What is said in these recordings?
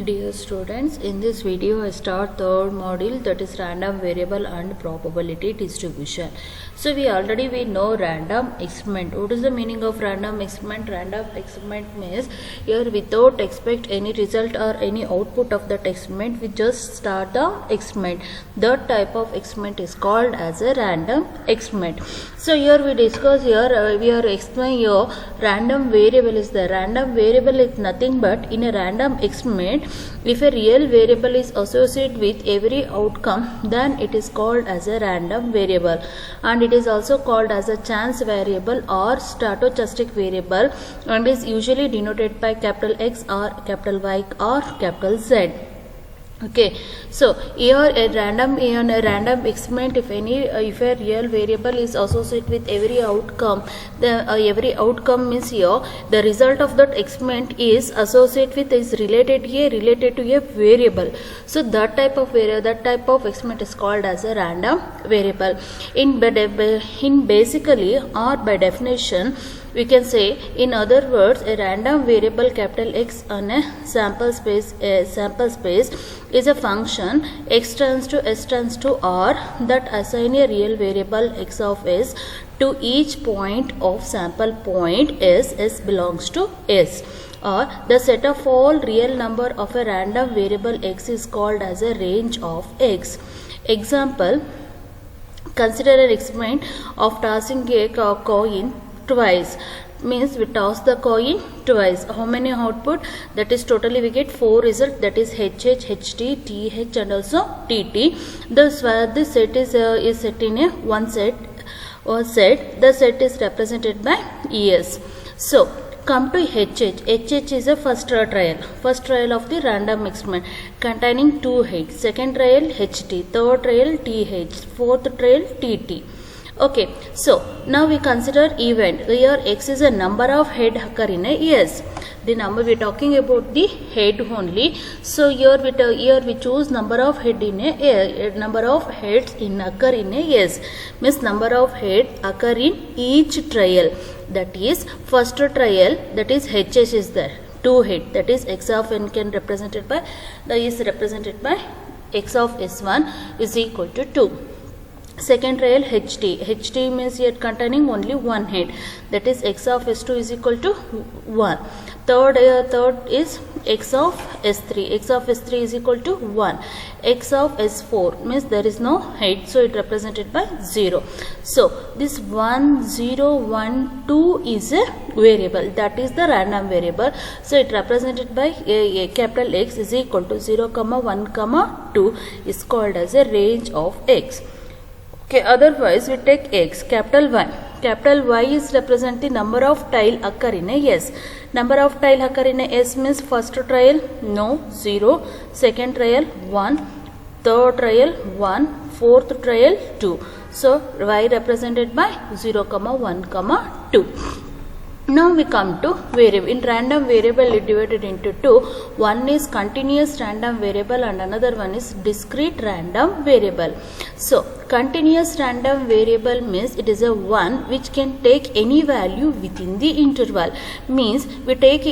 Dear students, in this video I start third module, that is random variable and probability distribution. So we know random experiment. What is the meaning of random experiment? Random experiment means here without expect any result or any output of that experiment, we just start the experiment. That type of experiment is called as a random experiment. So here we discuss we are explaining here random variable is the random variable is nothing but in a random experiment, if a real variable is associated with every outcome, then it is called as a random variable, and it is also called as a chance variable or stochastic variable, and is usually denoted by capital X or capital Y or capital Z. Okay, so here a random experiment, if a real variable is associated with every outcome, every outcome means here the result of that experiment is associated with is related to a variable. So that type of experiment is called as a random variable. In basically or by definition, we can say, in other words, a random variable capital X on a sample space is a function x tends to s tends to r that assign a real variable x of s to each point of sample point s belongs to s, or the set of all real number of a random variable x is called as a range of x. Example, consider an experiment of tossing a coin twice. Means we toss the coin twice. How many output? That is totally we get 4 results, that is HH, HT, TH and also TT. This set is set in a one set or set. The set is represented by ES. So come to HH. HH is a first trial of the random experiment containing 2 heads. Second trial HT, third trial TH, fourth trial TT. Okay, so now we consider event. Here x is a number of head occur in a S. The number we are talking about the head only. So here we choose number of head in a number of heads in occur in a S. Means number of head occur in each trial. That is first trial, that is HH is there, 2 head, that is x of n can represented by x of S1 is equal to 2. Second trial HT means yet containing only one head, that is x of S2 is equal to 1. Third is x of S3 is equal to 1. X of S4 means there is no head, so it represented by 0. So this 1, 0, 1, 2 is a variable, that is the random variable. So it represented by a capital X is equal to 0, 1, 2 is called as a range of x. Okay, otherwise we take x, capital Y. Capital Y is represent the number of tile occur in a S. Number of tile occur in a S means first trial no, 0, second trial 1, third trial 1, fourth trial 2. So Y represented by 0, 1, 2. Now we come to variable. In random variable it divided into two. One is continuous random variable and another one is discrete random variable. So continuous random variable means it is a one which can take any value within the interval. Means we take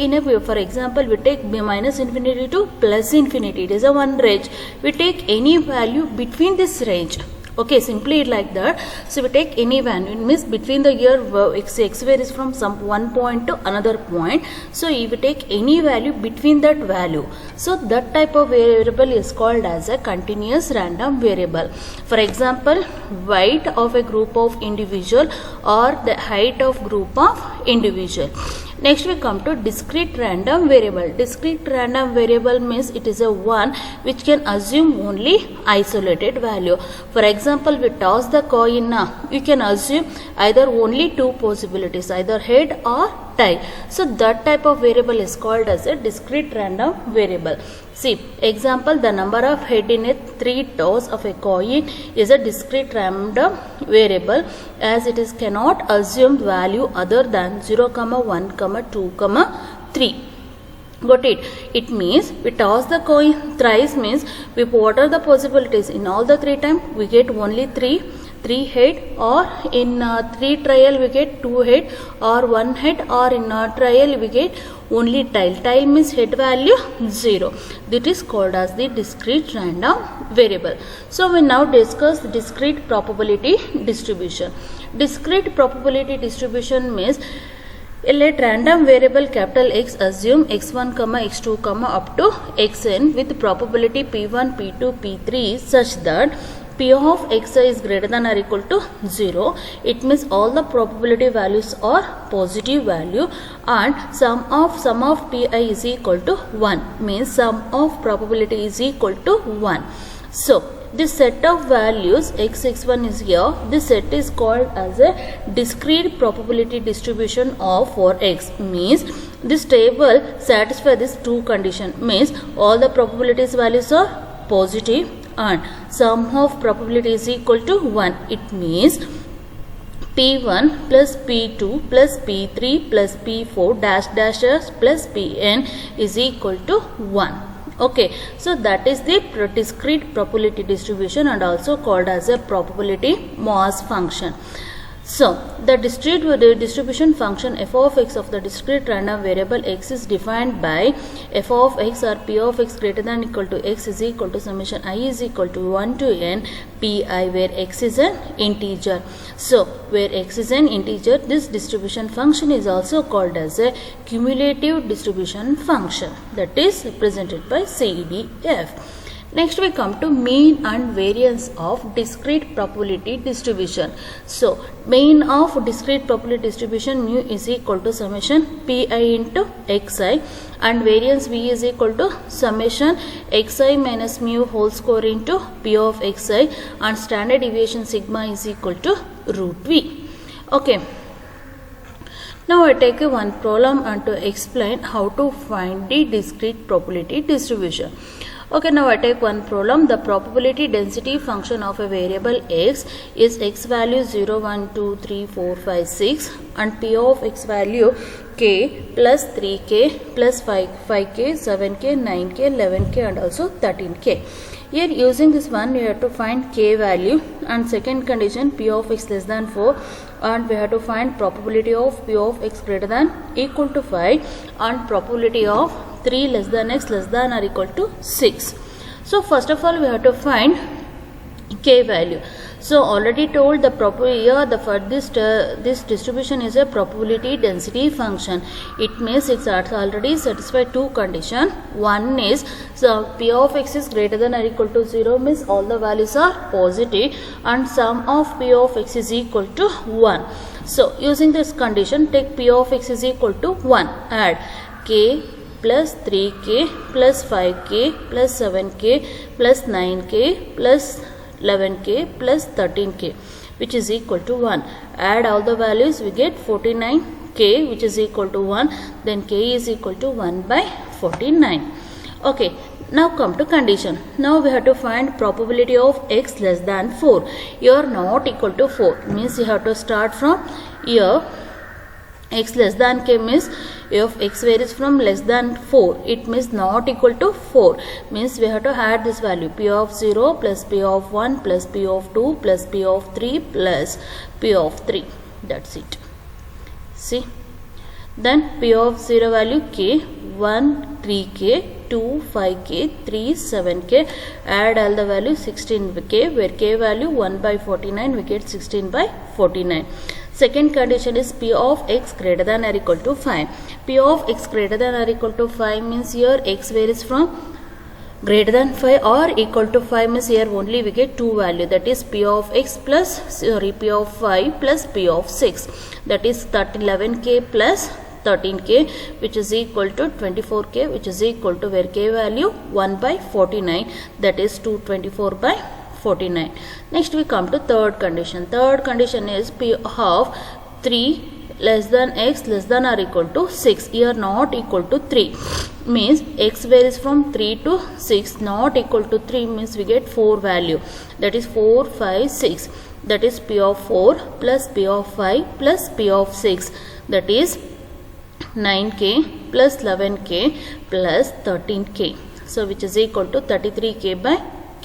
for example we take minus infinity to plus infinity. It is a one range. We take any value between this range. Okay, simply like that. So we take any value, it means between the year x varies from some one point to another point. So if we take any value between that value, so that type of variable is called as a continuous random variable. For example, weight of a group of individual or the height of group of individual. Next we come to discrete random variable. Discrete random variable means it is a one which can assume only isolated value. For example, we toss the coin now. You can assume either only two possibilities, either head or tail. So that type of variable is called as a discrete random variable. See, example, the number of head in a 3 toss of a coin is a discrete random variable as it is cannot assume value other than 0, 1, 2, 3. Got it? It means we toss the coin thrice means what are the possibilities? In all the 3 times we get only 3 head, or in 3 trial we get 2 head or 1 head, or in trial we get only tile means head value 0. That is called as the discrete random variable. So we now discuss discrete probability distribution. Discrete probability distribution means let random variable capital X assume x1, x2, up to xn with probability p1, p2, p3 such that P of xi is greater than or equal to 0. It means all the probability values are positive value, and sum of pi is equal to 1, means sum of probability is equal to 1. So this set of values x1 is here. This set is called as a discrete probability distribution of for x, means this table satisfies this two condition, means all the probabilities values are positive and sum of probability is equal to 1. It means P1 plus P2 plus P3 plus P4 dash dashes plus Pn is equal to 1. Okay, so that is the discrete probability distribution and also called as a probability mass function. So the distribution function f of x of the discrete random variable x is defined by f of x or p of x greater than or equal to x is equal to summation I is equal to 1 to n pi, where x is an integer. So where x is an integer, this distribution function is also called as a cumulative distribution function, that is represented by CDF. Next we come to mean and variance of discrete probability distribution. So mean of discrete probability distribution mu is equal to summation pi into xi, and variance v is equal to summation xi minus mu whole square into p of xi, and standard deviation sigma is equal to root v. Okay. Now I take one problem and to explain how to find the discrete probability distribution. Okay, now I take one problem. The probability density function of a variable x is x value 0, 1, 2, 3, 4, 5, 6 and p of x value k plus 3k plus 5k, 7k, 9k, 11k and also 13k. Here using this one you have to find k value, and second condition p of x less than 4, and we have to find probability of p of x greater than equal to 5 and probability of 3 less than x less than or equal to 6. So first of all we have to find k value. So already told the here for this distribution is a probability density function. It means it's already satisfied two condition. One is so p of x is greater than or equal to 0, means all the values are positive, and sum of p of x is equal to 1. So using this condition, take p of x is equal to 1, add k plus 3k plus 5k plus 7k plus 9k plus 11k plus 13k, which is equal to 1. Add all the values, we get 49k, which is equal to 1. Then k is equal to 1 by 49. Okay, now come to condition. Now we have to find probability of x less than 4. Here not equal to 4, means you have to start from here. X less than k means if x varies from less than 4, it means not equal to 4, means we have to add this value p of 0 plus p of 1 plus p of 2 plus p of 3 plus p of 3. That's it. See, then p of 0 value k, 1 3k, 2 5k, 3 7k, add all the value 16k, where k value 1 by 49, we get 16 by 49. Second condition is p of x greater than or equal to 5. P of x greater than or equal to 5 means here x varies from greater than 5 or equal to 5, means here only we get two value, that is p of x plus p of 5 plus p of 6, that is 11k plus 13k, which is equal to 24k, which is equal to where k value 1 by 49, that is 224 by 49. Next we come to third condition. Third condition is p of 3 less than x less than or equal to 6. Here not equal to 3, means x varies from 3 to 6. Not equal to 3 means we get 4 value, that is 4 5 6, that is p of 4 plus p of 5 plus p of 6, that is 9k plus 11k plus 13k, so which is equal to 33k by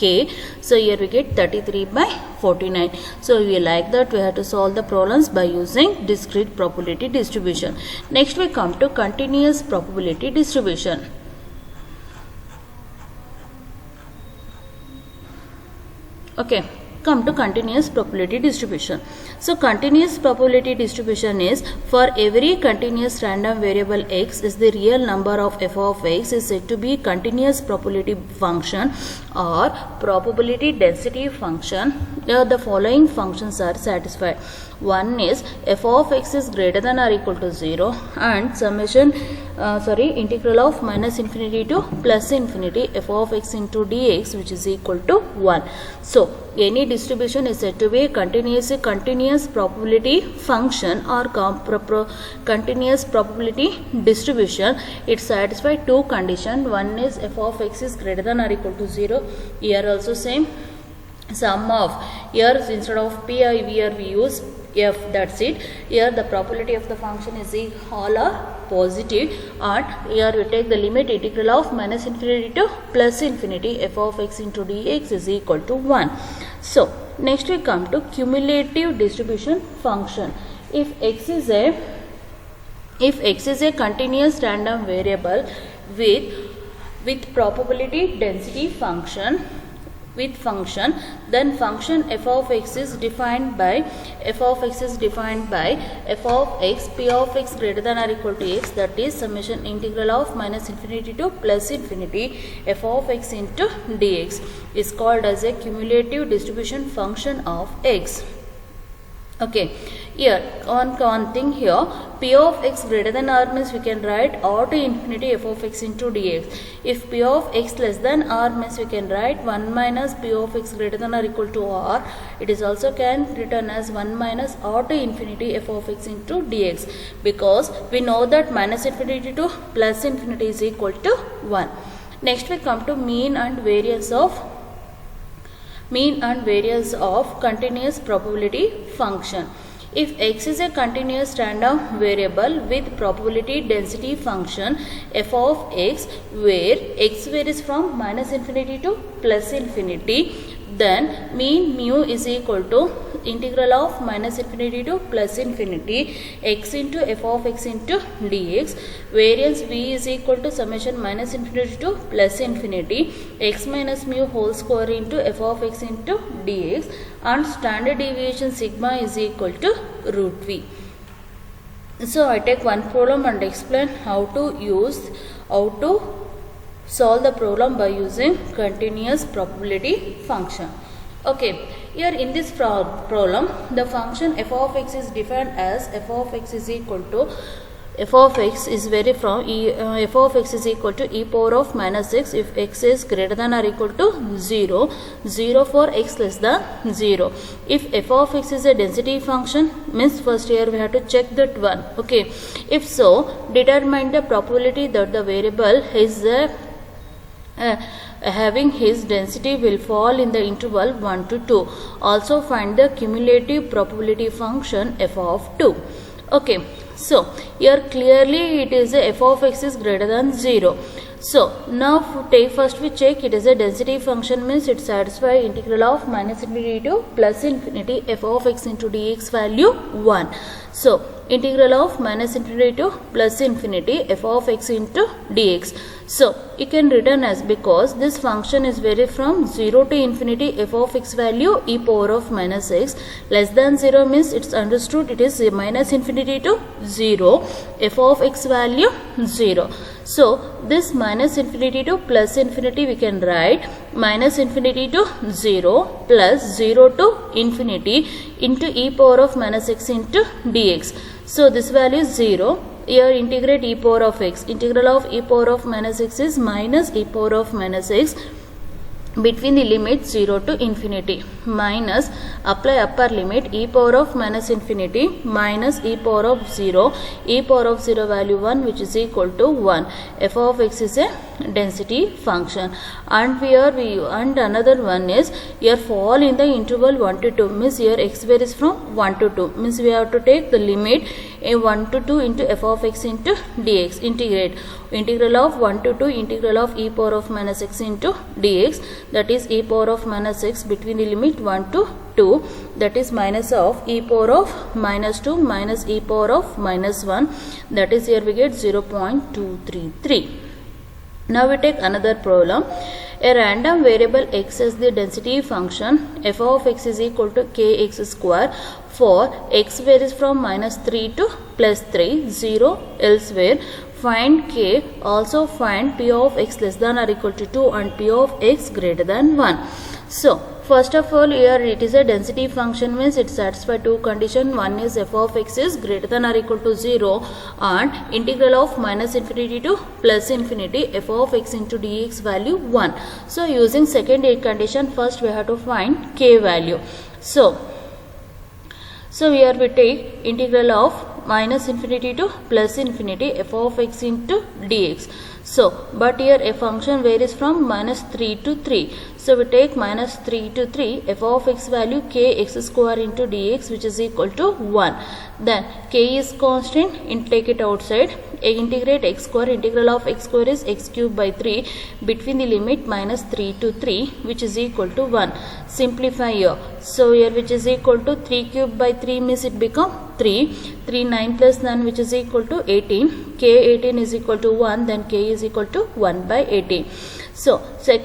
k. So here we get 33 by 49. So we like that we have to solve the problems by using discrete probability distribution. Next we come to continuous probability distribution. Okay, come to continuous probability distribution. So continuous probability distribution is for every continuous random variable x is the real number of f of x is said to be continuous probability function or probability density function. Here the following functions are satisfied. One is f of x is greater than or equal to 0 and integral of minus infinity to plus infinity f of x into dx which is equal to 1. So any distribution is said to be a continuous probability function or continuous probability distribution. It satisfies two conditions. One is f of x is greater than or equal to 0. Here also same. Sum of, here instead of p here we use f, that's it. Here the probability of the function is all are positive, and here we take the limit integral of minus infinity to plus infinity f of x into dx is equal to 1. So next we come to cumulative distribution function. If x is a continuous random variable with probability density function then function f of x is defined by f of x p of x greater than or equal to x, that is summation integral of minus infinity to plus infinity f of x into dx is called as a cumulative distribution function of x. Okay, here one thing here, p of x greater than r means we can write r to infinity f of x into dx. If p of x less than r means we can write 1 minus p of x greater than or equal to r. It is also can written as 1 minus r to infinity f of x into dx, because we know that minus infinity to plus infinity is equal to 1. Next we come to mean and variance of continuous probability function. If x is a continuous random variable with probability density function f of x, where x varies from minus infinity to plus infinity, then mean mu is equal to integral of minus infinity to plus infinity x into f of x into dx. Variance v is equal to summation minus infinity to plus infinity x minus mu whole square into f of x into dx, and standard deviation sigma is equal to root v. So I take one problem and explain how to solve the problem by using continuous probability function. Okay, here in this problem the function f of x is defined as f of x is equal to f of x is equal to e power of minus x if x is greater than or equal to 0, 0 for x less than 0. If f of x is a density function means first here we have to check that one. Okay, if so, determine the probability that the variable is having his density will fall in the interval 1 to 2. Also find the cumulative probability function f of 2. Okay, so here clearly it is a f of x is greater than 0. So now first we check it is a density function means it satisfies integral of minus infinity to plus infinity f of x into dx value 1. So integral of minus infinity to plus infinity f of x into dx. So you can written as, because this function is varied from 0 to infinity f of x value e power of minus x, less than 0 means it's understood it is minus infinity to 0 f of x value 0. So this minus infinity to plus infinity we can write minus infinity to 0 plus 0 to infinity into e power of minus x into dx. So this value is 0. Here integrate e power of x. Integral of e power of minus x is minus e power of minus x between the limit 0 to infinity, minus apply upper limit e power of minus infinity minus e power of 0 value 1 which is equal to 1. F of x is a density function, and and another one is here fall in the interval 1 to 2 means here x varies from 1 to 2 means we have to take the limit a 1 to 2 into f of x into dx. Integrate integral of 1 to 2 integral of e power of minus x into dx, that is e power of minus x between the limit 1 to 2, that is minus of e power of minus 2 minus e power of minus 1, that is here we get 0.233. Now we take another problem. A random variable x as the density function f of x is equal to kx square for x varies from minus 3 to plus 3, 0 elsewhere. Find k. Also find p of x less than or equal to 2 and p of x greater than 1. So first of all, here it is a density function, means it satisfies two conditions. One is f of x is greater than or equal to 0 and integral of minus infinity to plus infinity f of x into dx value 1. So using second condition, first we have to find k value. So here we take integral of minus infinity to plus infinity f of x into dx. So but here a function varies from minus 3 to 3. So we take minus 3 to 3 f of x value kx square into dx, which is equal to 1. Then k is constant, take it outside. Integrate x square, integral of x square is x cube by 3 between the limit minus 3 to 3, which is equal to 1. Simplify here. So here which is equal to 3 cube by 3 means it become 3. 3 9 plus 9, which is equal to 18. K 18 is equal to 1, then k is equal to 1 by 18. So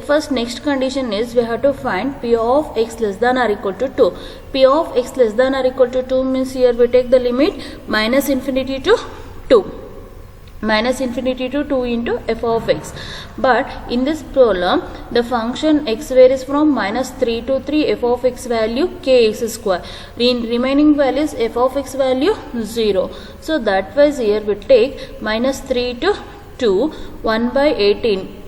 first next condition is we have to find p of x less than or equal to 2. P of x less than or equal to 2 means here we take the limit minus infinity to 2. Minus infinity to 2 into f of x. But in this problem, the function x varies from minus 3 to 3, f of x value kx square. In remaining values, f of x value 0. So that was here we take minus 3 to 2, 1 by 18.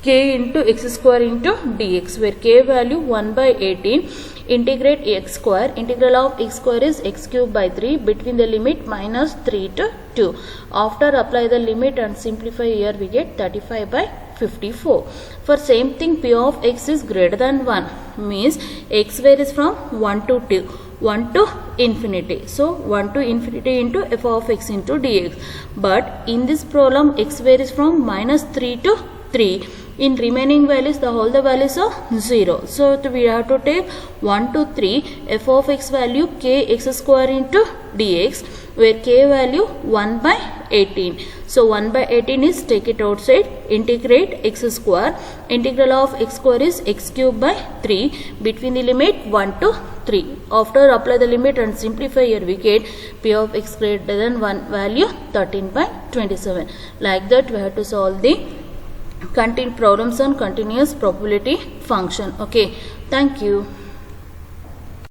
K into x square into dx, where k value 1 by 18. Integrate x square. Integral of x square is x cube by 3 between the limit minus 3 to 2. After apply the limit and simplify, here we get 35 by 54. For same thing, p of x is greater than 1 means x varies from 1 to 2. 1 to infinity. So 1 to infinity into f of x into dx. But in this problem, x varies from minus 3 to 3. In remaining values, the values are 0. So we have to take 1 to 3 f of x value kx square into dx, where k value 1 by 18. So 1 by 18 is take it outside. Integrate x square. Integral of x square is x cube by 3 between the limit 1 to 3. After apply the limit and simplify, here we get p of x greater than 1 value 13 by 27. Like that we have to solve the problems on continuous probability function. Okay, thank you.